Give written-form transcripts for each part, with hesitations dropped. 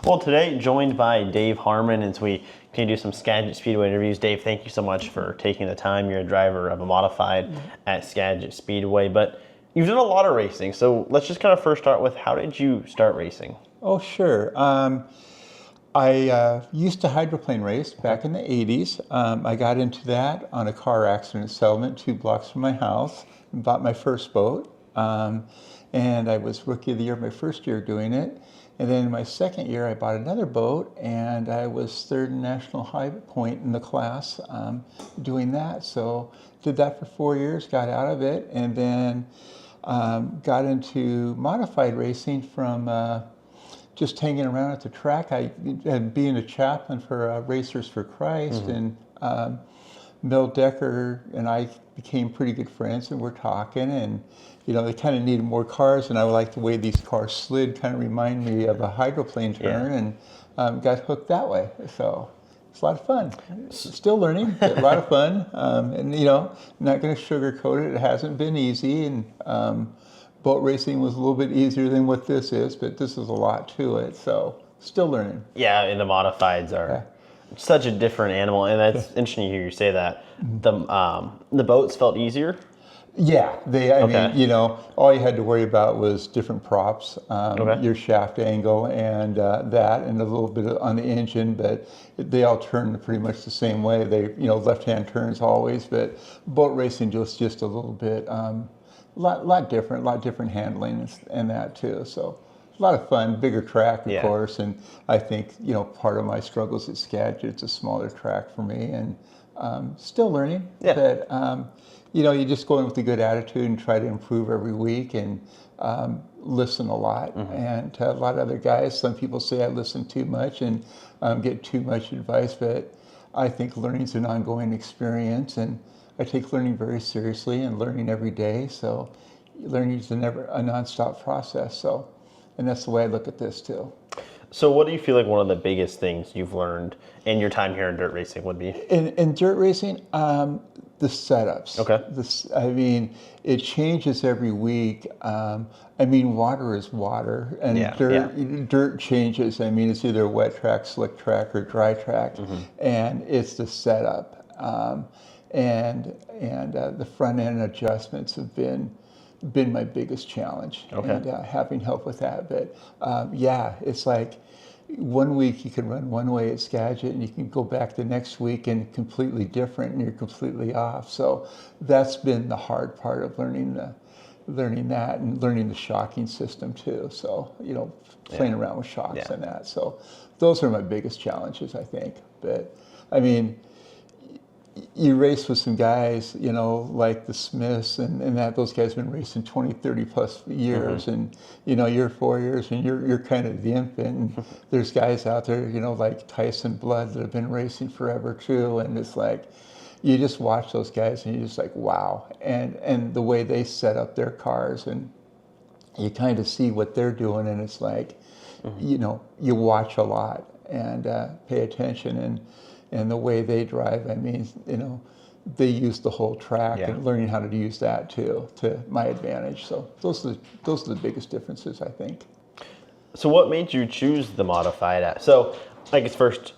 Well, today joined by Dave Harmon as we continue to do some Skagit Speedway interviews. Dave, thank you so much for taking the time. You're a driver of a modified at Skagit Speedway, but you've done a lot of racing. So let's just kind of first start with, how did you start racing? Oh, sure. I used to hydroplane race back in the 80s. I got into that on a car accident settlement 2 blocks from my house and bought my first boat. And I was Rookie of the Year my first year doing it. And then in my second year, I bought another boat, and I was third in national high point in the class doing that. So did that for 4 years, got out of it, and then got into modified racing from just hanging around at the track. I had been a chaplain for Racers for Christ, and Mel Decker and I became pretty good friends, and we're talking, and they kind of needed more cars, and I like the way these cars slid, kind of remind me of a hydroplane turn, and got hooked that way. So it's a lot of fun. Still learning, but a lot of fun, and not going to sugarcoat it. It hasn't been easy, and boat racing was a little bit easier than what this is, but this is a lot to it. So still learning. Yeah, and the modifieds are such a different animal, and that's interesting to hear you say that. The boats felt easier. Yeah, I mean, all you had to worry about was different props, your shaft angle, and that, and a little bit on the engine, but they all turn pretty much the same way. They, left-hand turns always, but boat racing just a little bit, lot different handling and that too. So a lot of fun, bigger track, of course, and I think, part of my struggles at Skagit, it's a smaller track for me, and still learning, but you just go in with a good attitude and try to improve every week, and listen a lot. And to a lot of other guys, some people say I listen too much and get too much advice, but I think learning's an ongoing experience, and I take learning very seriously and learning every day. So learning is a nonstop process. So, and that's the way I look at this too. So what do you feel like one of the biggest things you've learned in your time here in dirt racing would be? In dirt racing, the setups. Okay. I mean, it changes every week. Water is water, and dirt changes. I mean, it's either a wet track, slick track, or dry track, and it's the setup. And the front end adjustments have been my biggest challenge, and having help with that. But it's like 1 week you can run one way at Skagit, and you can go back the next week and completely different, and you're completely off. So that's been the hard part of learning that, and learning the shocking system too. So playing around with shocks and that. So those are my biggest challenges, I think. But I mean, you race with some guys, like the Smiths and that. Those guys have been racing 20, 30 plus years, and you're 4 years, and you're kind of the infant. And there's guys out there, like Tyson Blood, that have been racing forever too. And it's like, you just watch those guys, and you're just like, wow. And the way they set up their cars, and you kind of see what they're doing, and it's like, you watch a lot and pay attention, and the way they drive. I mean, they use the whole track, and learning how to use that too, to my advantage. So those are the biggest differences, I think. So what made you choose the modified? So I guess first,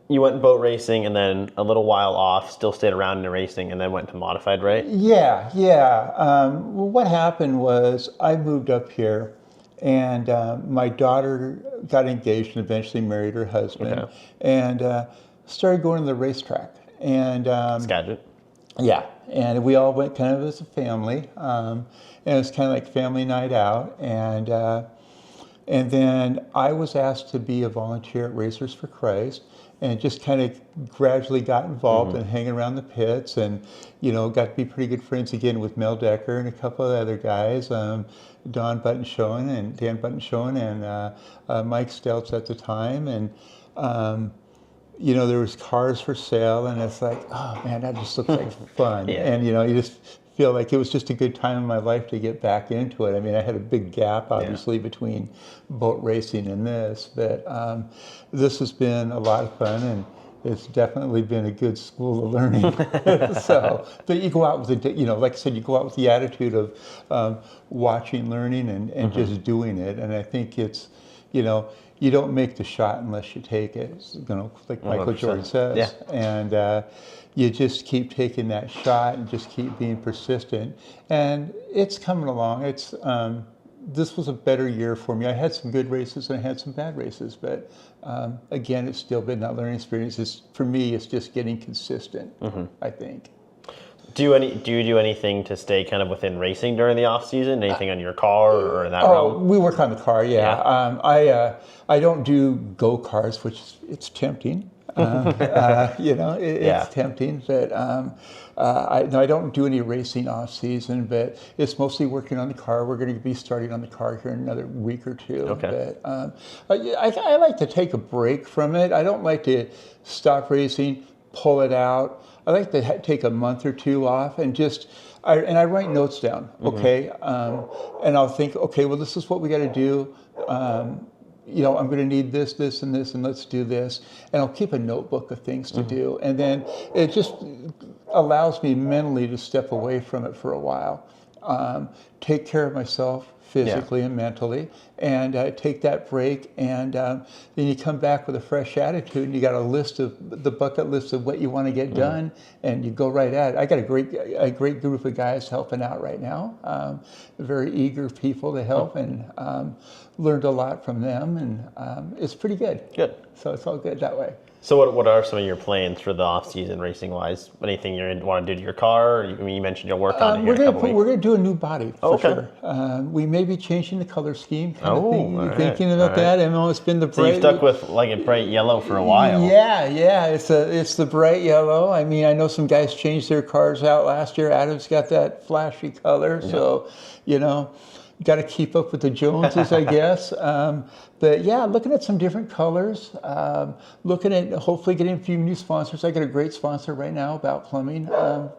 you went boat racing, and then a little while off, still stayed around in the racing, and then went to modified, right? Yeah. Well, what happened was I moved up here, and my daughter got engaged and eventually married her husband, and started going to the racetrack. And Skagit. Yeah, and we all went kind of as a family, and it was kind of like family night out. And then I was asked to be a volunteer at Racers for Christ, and just kind of gradually got involved and hanging around the pits, and got to be pretty good friends again with Mel Decker and a couple of other guys, Dan Buttonshoen and Mike Stelz at the time, and there was cars for sale, and it's like, oh man, that just looks like fun. And you just feel like it was just a good time in my life to get back into it. I mean, I had a big gap, obviously, between boat racing and this, but this has been a lot of fun, and it's definitely been a good school of learning. So, but you go out with like I said, you go out with the attitude of watching, learning, and just doing it. And I think it's, you you don't make the shot unless you take it. Like Michael 100%. Jordan says. Yeah. And you just keep taking that shot and just keep being persistent. And it's coming along. This was a better year for me. I had some good races and I had some bad races, but again, it's still been that learning experience. For me, it's just getting consistent, I think. Do you do anything to stay kind of within racing during the off season? Anything on your car or in that realm? We work on the car, yeah. I don't do go-karts, which it's tempting. It's tempting, but I don't do any racing off season, but it's mostly working on the car. We're going to be starting on the car here in another week or two. Okay. But I like to take a break from it. I don't like to stop racing, pull it out. I like to take a month or two off and I write notes down, okay? And I'll think, okay, well, this is what we got to do. I'm going to need this, this, and this, and let's do this. And I'll keep a notebook of things to do. And then it just allows me mentally to step away from it for a while, take care of myself physically and mentally, and take that break. And then you come back with a fresh attitude, and you got the bucket list of what you want to get done, and you go right at it. I got a great group of guys helping out right now, very eager people to help, and learned a lot from them, and it's pretty good. Good. So it's all good that way. So what are some of your plans for the off season racing wise? Anything you want to do to your car? You mentioned you'll work on it here in a couple weeks. We're going to do a new body for okay. sure. We may be changing the color scheme kind of thing. All right, thinking about that. I know it's been the bright. So you've stuck with like a bright yellow for a while. Yeah. It's the bright yellow. I mean, I know some guys changed their cars out last year. Adam's got that flashy color, so got to keep up with the Joneses, I guess. But yeah, looking at some different colors, looking at hopefully getting a few new sponsors. I got a great sponsor right now about plumbing,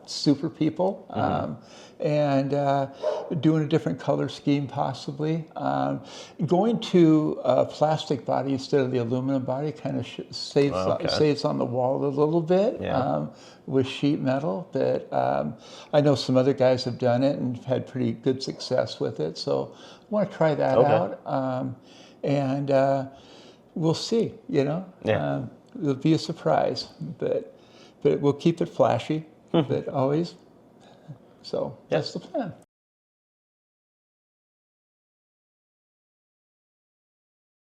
super people, and doing a different color scheme possibly. Going to a plastic body instead of the aluminum body kind of saves on the wall a little bit. With sheet metal, but I know some other guys have done it and had pretty good success with it. So I want to try that out, and we'll see. It'll be a surprise, but we'll keep it flashy, but always. So that's the plan.